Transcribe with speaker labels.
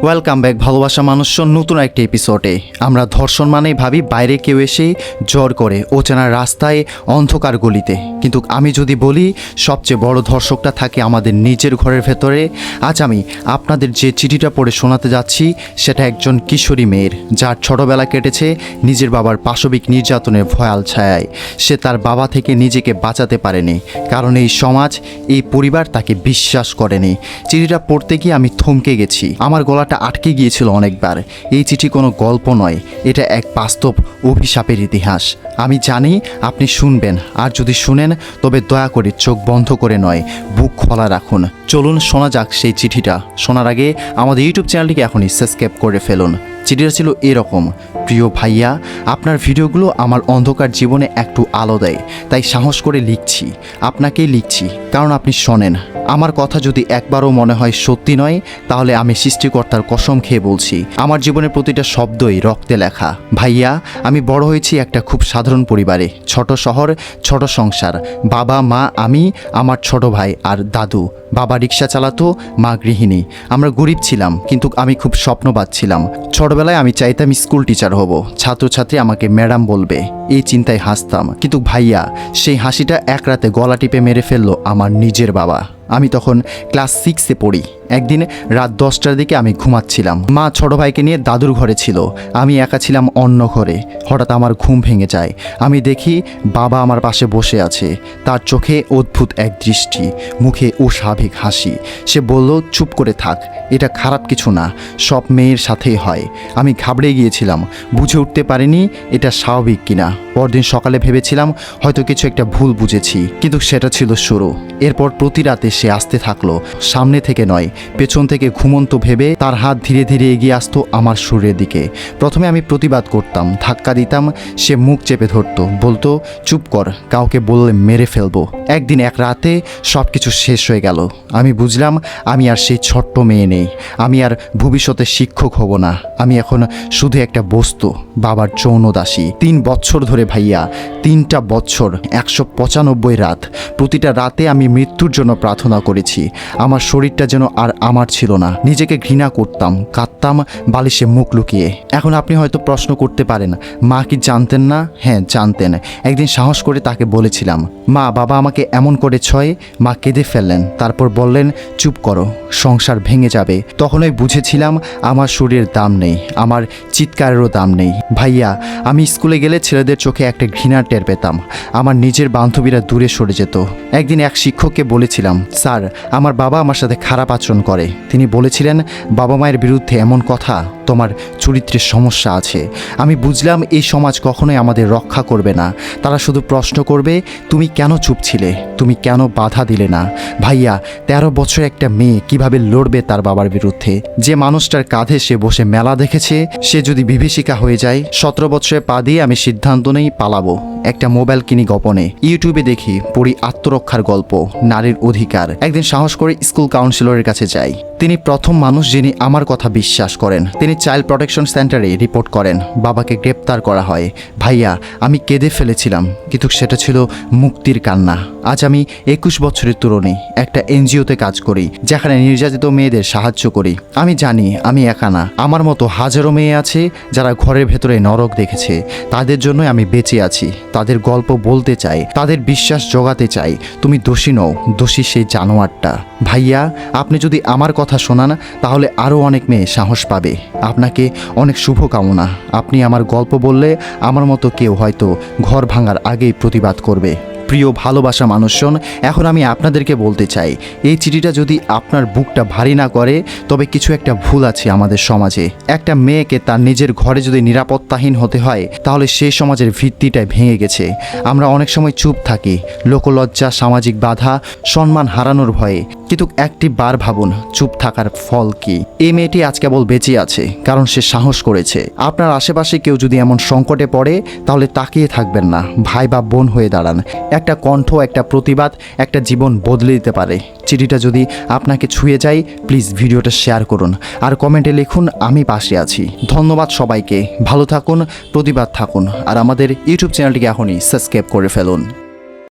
Speaker 1: Welcome back ভালোবাসা মানুষজন নতুন একটা এপিসোডে। আমরা ধর্ষণ মানেই ভাবি বাইরে কেউ এসে জোর করে অচেনা রাস্তায় অন্ধকার গলিতে, কিন্তু আমি যদি বলি সবচেয়ে বড় ধর্ষকটা থাকে আমাদের নিজের ঘরের ভেতরে। আজ আমি আপনাদের যে চিঠিটা পড়ে শোনাতে যাচ্ছি সেটা একজন কিশোরী মেয়ের, যার ছোটবেলা কেটেছে নিজের বাবার পাশবিক নির্যাতনের ভয়াল ছায়ায়। সে তার বাবা থেকে নিজেকে বাঁচাতে পারেনি, কারণ এই সমাজ, এই পরিবার তাকে বিশ্বাস করেনি। চিঠিটা পড়তে গিয়ে আমি থমকে গেছি, আমার গলাটা আটকে গিয়েছিল অনেকবার। এই চিঠি কোনো গল্প নয়, এটা এক বাস্তব অভিশাপের ইতিহাস। আমি জানি আপনি শুনবেন, আর যদি শুনেন তবে দয়া করে চোখ বন্ধ করে নয়, বুক খোলা রাখুন। চলুন শোনা যাক সেই চিঠিটা। শোনার আগে আমাদের ইউটিউব চ্যানেলটিকে এখনই সাবস্ক্রাইব করে ফেলুন। চিঠিটা ছিল এরকম: প্রিয় ভাইয়া, আপনার ভিডিওগুলো আমার অন্ধকার জীবনে একটু আলো দেয়, তাই সাহস করে লিখছি। আপনাকেই লিখছি কারণ আপনি শোনেন। আমার কথা যদি একবারও মনে হয় সত্যি নয়, তাহলে আমি সৃষ্টিকর্তার কসম খেয়ে বলছি, আমার জীবনের প্রতিটা শব্দই রক্তে লেখা। ভাইয়া, আমি বড় হয়েছি একটা খুব সাধারণ পরিবারে। ছোট শহর, ছোট সংসার, বাবা মা, আমি, আমার ছোট ভাই আর দাদু। বাবা রিক্সা চালাতো, মা গৃহিণী। আমরা গরিব ছিলাম, কিন্তু আমি খুব স্বপ্নবাদ ছিলাম। ছোটবেলায় আমি চাইতাম স্কুল টিচার হব, ছাত্রছাত্রী আমাকে ম্যাডাম বলবে, এই চিন্তায় হাসতাম। কিন্তু ভাইয়া, সেই হাসিটা এক রাতে গলা টিপে মেরে ফেললো আমার নিজের বাবা। আমি তখন ক্লাস 6-এ পড়ি। একদিন রাত 10টার দিকে আমি ঘুমাচ্ছিলাম, মা ছোট ভাইকে নিয়ে দাদুর ঘরে ছিল, আমি একা ছিলাম অন্য ঘরে। হঠাৎ আমার ঘুম ভেঙে যায়। আমি দেখি বাবা আমার পাশে বসে আছে, তার চোখে অদ্ভুত এক দৃষ্টি, মুখে অস্বাভাবিক হাসি। সে বলল, চুপ করে থাক, এটা খারাপ কিছু না, সব মেয়ের সাথেই হয়। আমি ঘাবড়ে গিয়েছিলাম, বুঝে উঠতে পারিনি এটা স্বাভাবিক কিনা। পরদিন সকালে ভেবেছিলাম হয়তো কিছু একটা ভুল বুঝেছি, কিন্তু সেটা ছিল শুরু। এরপর প্রতি রাতে সে আসতে থাকলো, সামনে থেকে নয়, পেছন থেকে ঘুমন্ত ভেবে তার হাত ধীরে ধীরে এগিয়ে আসতো আমার শরীরের দিকে। প্রথমে আমি প্রতিবাদ করতাম, ধাক্কা দিতাম, সে মুখ চেপে ধরতো, বলতো, চুপ কর, কাউকে বললে মেরে ফেলবো। একদিন এক রাতে সব কিছু শেষ হয়ে গেল। আমি বুঝলাম আমি আর সেই ছোট্ট মেয়ে নেই, আমি আর ভবিষ্যতে শিক্ষক হব না। আমি এখন শুধু একটা বস্তু, বাবার যৌন দাসী। 3 বছর ধরে ভাইয়া, 3টা বছর, 195 রাত। প্রতিটা রাতে আমি মৃত্যুর জন্য প্রার্থনা করেছি। আমার শরীরটা যেন আর আমার ছিল না। নিজেকে ঘৃণা করতাম, কাঁদতাম বালিশে মুখ লুকিয়ে। এখন আপনি হয়তো প্রশ্ন করতে পারেন, মা কি জানতেন না? হ্যাঁ, জানতেন। একদিন সাহস করে তাকে বলেছিলাম, মা, বাবা আমাকে এমন করে ছয়। মা কেঁদে ফেললেন, তারপর বললেন, চুপ করো, সংসার ভেঙে যাবে। তখনই বুঝেছিলাম আমার শরীরের দাম নেই, আমার চিৎকারেরও দাম নেই। ভাইয়া, আমি স্কুলে গেলে ছেলেদের চোখে একটা ঘৃণার টের পেতাম। আমার নিজের বান্ধবীরা দূরে সরে যেত। একদিন এক শিক্ষককে বলেছিলাম, স্যার, আমার বাবা আমার সাথে খারাপ আচরণ করে। তিনি বলেছিলেন, বাবা মায়ের বিরুদ্ধে এমন কথা, তোমার চরিত্রের সমস্যা আছে। আমি বুঝলাম এই সমাজ কখনোই আমাদের রক্ষা করবে না। তারা শুধু প্রশ্ন করবে, তুমি কেন চুপ ছিলে, তুমি কেন বাধা দিলে না? ভাইয়া, 13 বছর একটা মেয়ে কিভাবে লড়বে তার বাবার বিরুদ্ধে? যে মানুষটার কাঁধে সে বসে মেলা দেখেছে, সে যদি বিভীষিকা হয়ে যায়। 17 বছরে পা দিয়ে আমি সিদ্ধান্ত নেই পালাবো। একটা মোবাইল কিনি গোপনে, ইউটিউবে দেখি, পড়ি আত্মরক্ষার গল্প, নারীর অধিকার। একদিন সাহস করে স্কুল কাউন্সিলরের কাছে যাই। তিনি প্রথম মানুষ যিনি আমার কথা বিশ্বাস করেন। তিনি চাইল্ড প্রোটেকশন সেন্টারে রিপোর্ট করেন, বাবাকে গ্রেপ্তার করা হয়। ভাইয়া, আমি কেঁদে ফেলেছিলাম, কিন্তু সেটা ছিল মুক্তির কান্না। আজ আমি 21 বছরের তরুণী, একটা এনজিওতে কাজ করি, যেখানে নির্যাতিত মেয়েদের সাহায্য করি। আমি জানি আমি একা না, আমার মতো হাজারো মেয়ে আছে যারা ঘরের ভেতরে নরক দেখেছে। তাদের জন্যই আমি বেঁচে আছি। তাদের গল্প বলতে চাই, তাদের বিশ্বাস জোগাতে চাই। তুমি দোষী নও, দোষী সেই জানোয়ারটা। ভাইয়া, আপনি যদি আমার কথা শোনান, তাহলে আরও অনেক মেয়ে সাহস পাবে। আপনাকে অনেক শুভকামনা। আপনি আমার গল্প বললে আমার মতো কেউ হয়তো ঘর ভাঙার আগেই প্রতিবাদ করবে। প্রিয় ভালোবাসা মানুষজন, এখন আমি আপনাদেরকে বলতে চাই, এই চিঠিটা যদি আপনার বুকটা ভারী না করে, তবে কিছু একটা ভুল আছে আমাদের সমাজে। একটা মেয়েকে তার নিজের ঘরে যদি নিরাপত্তাহীন হতে হয়, তাহলে সেই সমাজের ভিত্তিটাই ভেঙে গেছে। আমরা অনেক সময় চুপ থাকি, লোকলজ্জা, সামাজিক বাধা, সম্মান হারানোর ভয়ে। কিন্তু একটি বার ভাবুন, চুপ থাকার ফল কি? এই মেয়েটি আজ কেবল বেঁচে আছে কারণ সে সাহস করেছে। আপনার আশেপাশে কেউ যদি এমন সংকটে পড়ে, তাহলে তাকিয়ে থাকবেন না, ভাই বা বোন হয়ে দাঁড়ান। একটা কণ্ঠ, একটা প্রতিবাদ, একটা জীবন বদলে দিতে পারে। চিঠিটা যদি আপনাকে ছুঁয়ে যায়, প্লিজ ভিডিওটা শেয়ার করুন আর কমেন্টে লিখুন, আমি পাশে আছি। ধন্যবাদ সবাইকে। ভালো থাকুন, প্রতিবাদ থাকুন, আর আমাদের ইউটিউব চ্যানেলটিকে এখনই সাবস্ক্রাইব করে ফেলুন।